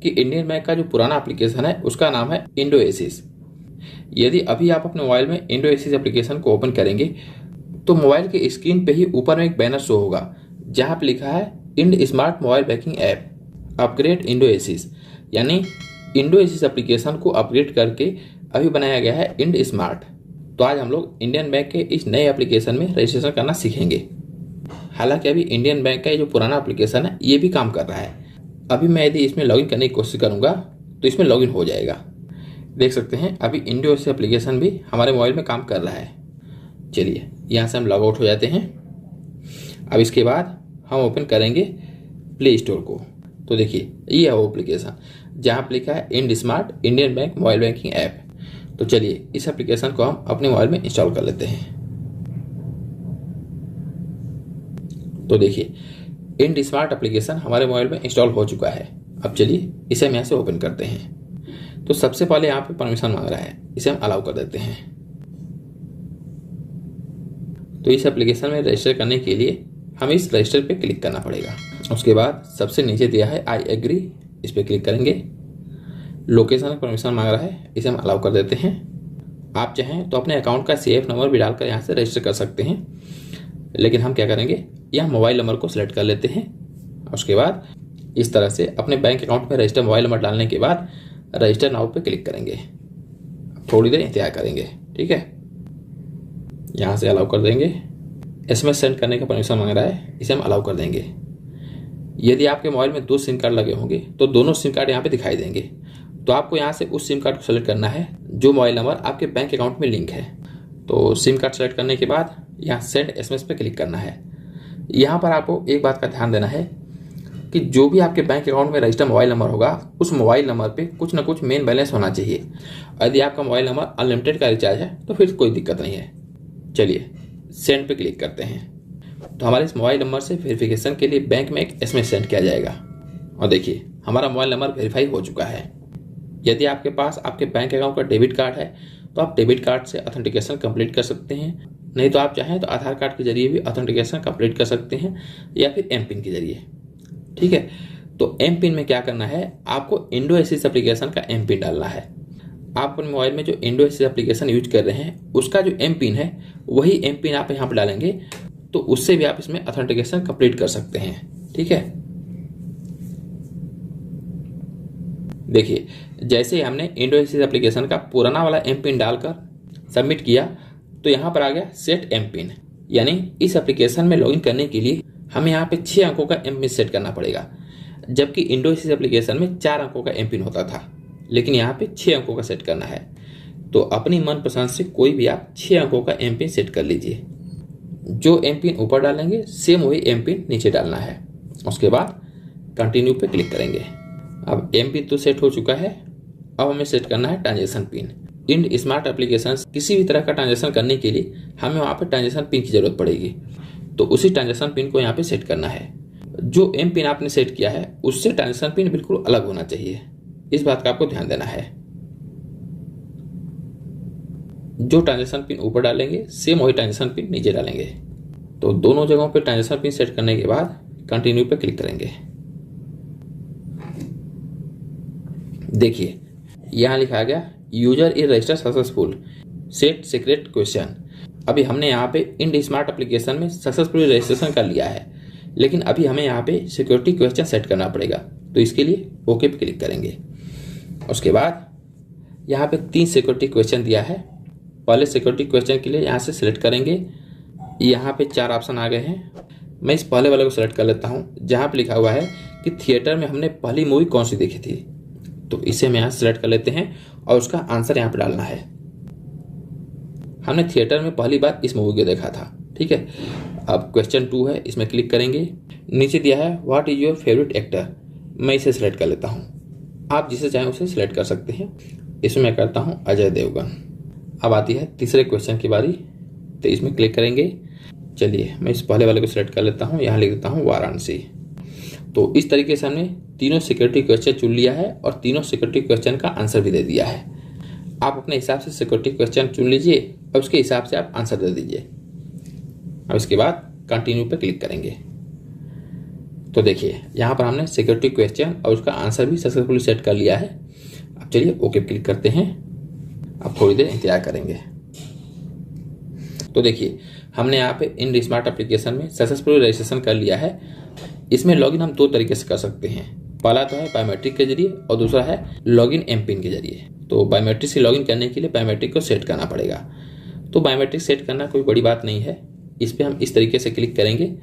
कि Indian bank का जो पुराना एप्लीकेशन है उसका नाम है इंडोएसिस। यदि अभी आप अपने मोबाइल में इंडोएसिस एप्लीकेशन को ओपन करेंगे तो मोबाइल के स्क्रीन पे ही ऊपर में एक बैनर शो होगा जहां पे लिखा है end smart mobile banking app upgrade IndOASIS, यानी इंडोएसिस एप्लीकेशन को अपग्रेड करके अभी बनाया गया है इंड स्मार्ट। तो आज हम लोग इंडियन बैंक के इस नए एप्लीकेशन में रजिस्ट्रेशन करना सीखेंगे। हालांकि अभी इंडियन बैंक का ये जो पुराना एप्लीकेशन है ये भी काम कर रहा है। अभी मैं यदि इसमें लॉगिन करने की कोशिश करूंगा तो इसमें लॉगिन हो जाएगा। देख सकते हैं अभी इंडोएसिस एप्लीकेशन भी हमारे मोबाइल में काम कर रहा है। चलिए यहाँ से हम लॉग आउट हो जाते हैं। अब इसके बाद हम ओपन करेंगे प्ले स्टोर को। तो देखिए ये है वो एप्लीकेशन जहाँ पर लिखा है end smart Indian bank mobile banking app. तो चलिए इस एप्लीकेशन को हम अपने मोबाइल में इंस्टॉल कर लेते हैं। तो देखिए इंड स्मार्ट एप्लीकेशन हमारे मोबाइल में इंस्टॉल हो चुका है। अब चलिए इसे हम यहाँ से ओपन करते हैं। तो सबसे पहले यहाँ पे परमिशन मांग रहा है, इसे हम अलाउ कर देते हैं। तो इस एप्लीकेशन में रजिस्टर करने के लिए हमें इस रजिस्टर पे क्लिक करना पड़ेगा। उसके बाद सबसे नीचे दिया है आई एग्री, इस पर क्लिक करेंगे। लोकेशन का परमिशन मांग रहा है, इसे हम अलाउ कर देते हैं। आप चाहें तो अपने अकाउंट का CF नंबर भी डालकर यहाँ से रजिस्टर कर सकते हैं, लेकिन हम क्या करेंगे यहाँ मोबाइल नंबर को सिलेक्ट कर लेते हैं। उसके बाद इस तरह से अपने बैंक अकाउंट में रजिस्टर मोबाइल नंबर डालने के बाद रजिस्टर नाउ पे क्लिक करेंगे। थोड़ी देर इंतजार करेंगे, ठीक है। यहाँ से अलाउ कर देंगे। SMS सेंड करने का परमिशन मांग रहा है, इसे हम अलाउ कर देंगे। यदि आपके मोबाइल में 2 सिम कार्ड लगे होंगे तो दोनों सिम कार्ड यहाँ पे दिखाई देंगे। तो आपको यहाँ से उस सिम कार्ड को सेलेक्ट करना है जो मोबाइल नंबर आपके बैंक अकाउंट में लिंक है। तो सिम कार्ड सेलेक्ट करने के बाद यहाँ सेंड SMS पे क्लिक करना है। यहाँ पर आपको एक बात का ध्यान देना है कि जो भी आपके बैंक अकाउंट में रजिस्टर्ड मोबाइल नंबर होगा उस मोबाइल नंबर पे कुछ ना कुछ मेन बैलेंस होना चाहिए। यदि आपका मोबाइल नंबर अनलिमिटेड का रिचार्ज है तो फिर कोई दिक्कत नहीं है। चलिए सेंड पे क्लिक करते हैं। तो हमारे इस मोबाइल नंबर से वेरिफिकेशन के लिए बैंक में एक SMS सेंड किया जाएगा। और देखिए हमारा मोबाइल नंबर वेरीफाई हो चुका है। यदि आपके पास आपके बैंक अकाउंट का डेबिट कार्ड है तो आप डेबिट कार्ड से ऑथेंटिकेशन कंप्लीट कर सकते हैं, नहीं तो आप चाहें तो आधार कार्ड के जरिए भी ऑथेंटिकेशन कंप्लीट कर सकते हैं या फिर M-PIN के जरिए, ठीक है। तो M-PIN में क्या करना है, आपको इंडोएसिस एप्लीकेशन का M-PIN डालना है। आप अपने मोबाइल में जो इंडोएसिस एप्लीकेशन यूज कर रहे हैं उसका जो M-PIN है वही M-PIN आप यहाँ पर डालेंगे, तो उससे भी आप इसमें ऑथेंटिकेशन कंप्लीट कर सकते हैं, ठीक है। देखिए जैसे हमने इंडोएसिस एप्लीकेशन का पुराना वाला M-PIN डालकर सबमिट किया तो यहाँ पर आ गया सेट M-PIN, यानी इस एप्लीकेशन में लॉगिन करने के लिए हमें यहाँ पे 6 अंकों का M-PIN सेट करना पड़ेगा, जबकि इंडोएसिस एप्लीकेशन में 4 अंकों का M-PIN होता था, लेकिन यहाँ पे 6 अंकों का सेट करना है। तो अपनी मनपसंद से कोई भी आप 6 अंकों का M-PIN सेट कर लीजिए। जो M-PIN ऊपर डालेंगे सेम वही M-PIN नीचे डालना है। उसके बाद कंटिन्यू पे क्लिक करेंगे। अब M-PIN तो सेट हो चुका है, अब हमें सेट करना है transaction PIN. Ind smart application किसी भी तरह का ट्रांजेक्शन करने के लिए हमें वहाँ पे ट्रांजेक्शन पिन की जरूरत पड़ेगी, तो उसी ट्रांजेक्शन पिन को यहाँ पे सेट करना है। जो M-PIN आपने सेट किया है उससे ट्रांजेक्शन पिन बिल्कुल अलग होना चाहिए, इस बात का आपको ध्यान देना है। जो ट्रांजेक्शन पिन ऊपर डालेंगे सेम वही ट्रांजेक्शन पिन नीचे डालेंगे। तो दोनों जगहों पे ट्रांजेक्शन पिन सेट करने के बाद कंटिन्यू पे क्लिक करेंगे। देखिए यहाँ लिखा गया user is register successful, set secret question. अभी हमने यहाँ पे इंड स्मार्ट एप्लीकेशन में सक्सेसफुली रजिस्ट्रेशन कर लिया है, लेकिन अभी हमें यहाँ पे सिक्योरिटी क्वेश्चन सेट करना पड़ेगा। तो इसके लिए ओके पे क्लिक करेंगे। उसके बाद यहाँ पे 3 सिक्योरिटी क्वेश्चन दिया है। पहले सिक्योरिटी क्वेश्चन के लिए यहाँ से सिलेक्ट करेंगे। यहाँ पे 4 ऑप्शन आ गए हैं। मैं इस पहले वाले को सिलेक्ट कर लेता हूँ जहाँ पे लिखा हुआ है कि थिएटर में हमने पहली मूवी कौन सी देखी थी। तो इसे हम यहाँ सिलेक्ट कर लेते हैं और उसका आंसर यहाँ पे डालना है। हमने थिएटर में पहली बार इस मूवी को देखा था, ठीक है। अब क्वेश्चन 2 है, इसमें क्लिक करेंगे। नीचे दिया है what is your favourite actor, मैं इसे सिलेक्ट कर लेता हूँ। आप जिसे चाहें उसे सिलेक्ट कर सकते हैं। इसमें मैं करता हूँ अजय देवगन। अब आती है तीसरे क्वेश्चन की बारी, तो इसमें क्लिक करेंगे। चलिए मैं इस पहले वाले को सिलेक्ट कर लेता हूँ, यहाँ लिख देता हूँ वाराणसी। तो इस तरीके से हमने तीनों सिक्योरिटी क्वेश्चन चुन लिया है और तीनों सिक्योरिटी क्वेश्चन का आंसर भी दे दिया है। आप अपने हिसाब से सिक्योरिटी क्वेश्चन चुन लीजिए और उसके हिसाब से आप आंसर दे दीजिए। अब इसके बाद कंटिन्यू पे क्लिक करेंगे। तो देखिए यहाँ पर हमने सिक्योरिटी क्वेश्चन और उसका आंसर भी सक्सेसफुली सेट कर लिया है। अब चलिए ओके क्लिक करते हैं। अब थोड़ी देर इंतजार करेंगे। तो देखिए हमने यहाँ पे इंड स्मार्ट एप्लीकेशन में सक्सेसफुली रजिस्ट्रेशन कर लिया है। इसमें लॉगिन हम 2 तरीके से कर सकते हैं। पहला तो है बायोमेट्रिक के जरिए और दूसरा है लॉगिन एमपिन के जरिए। तो बायोमेट्रिक से लॉगिन करने के लिए बायोमेट्रिक को सेट करना पड़ेगा। तो बायोमेट्रिक सेट करना कोई बड़ी बात नहीं है। इस पर हम इस तरीके से क्लिक करेंगे।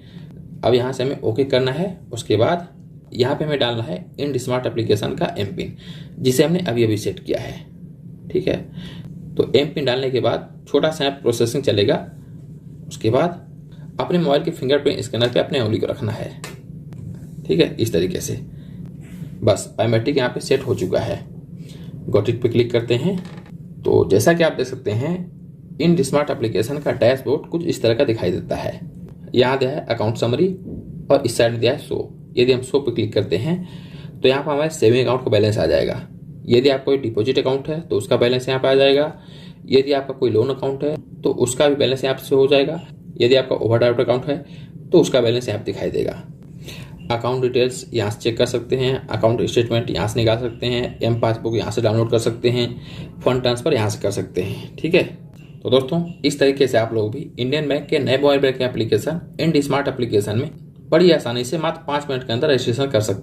अब यहाँ से हमें ओके करना है। उसके बाद यहाँ पे हमें डालना है इंड स्मार्ट एप्लीकेशन का एमपिन, जिसे हमने अभी अभी सेट किया है। ठीक है, तो एमपिन डालने के बाद छोटा सा प्रोसेसिंग चलेगा। उसके बाद अपने मोबाइल के फिंगरप्रिंट स्कैनर पे अपने उंगली को रखना है। ठीक है, इस तरीके से बस बायोमेट्रिक यहाँ पे सेट हो चुका है। गॉट इट पे क्लिक करते हैं। तो जैसा कि आप देख सकते हैं इंड स्मार्ट एप्लीकेशन का डैशबोर्ड कुछ इस तरह का दिखाई देता है। यहाँ दिया है अकाउंट समरी और इस साइड में दिया है शो। यदि हम शो पे क्लिक करते हैं तो यहाँ पर हमारे सेविंग अकाउंट का बैलेंस आ जाएगा। यदि आपका कोई डिपॉजिट अकाउंट है तो उसका बैलेंस यहाँ पे आ जाएगा। यदि आपका कोई लोन अकाउंट है तो उसका भी बैलेंस यहाँ से हो जाएगा। यदि आपका ओवरड्राफ्ट अकाउंट है तो उसका बैलेंस यहाँ पे दिखाई देगा। अकाउंट डिटेल्स यहाँ से चेक कर सकते हैं। अकाउंट स्टेटमेंट यहाँ से निकाल सकते हैं। एम पासबुक यहाँ से डाउनलोड कर सकते हैं। फंड ट्रांसफर यहाँ से कर सकते हैं। ठीक है, तो दोस्तों इस तरीके से आप लोग भी इंडियन बैंक के नए mobile banking application Ind smart application में बड़ी आसानी से मात्र 5 मिनट के अंदर रजिस्ट्रेशन कर सकते हैं।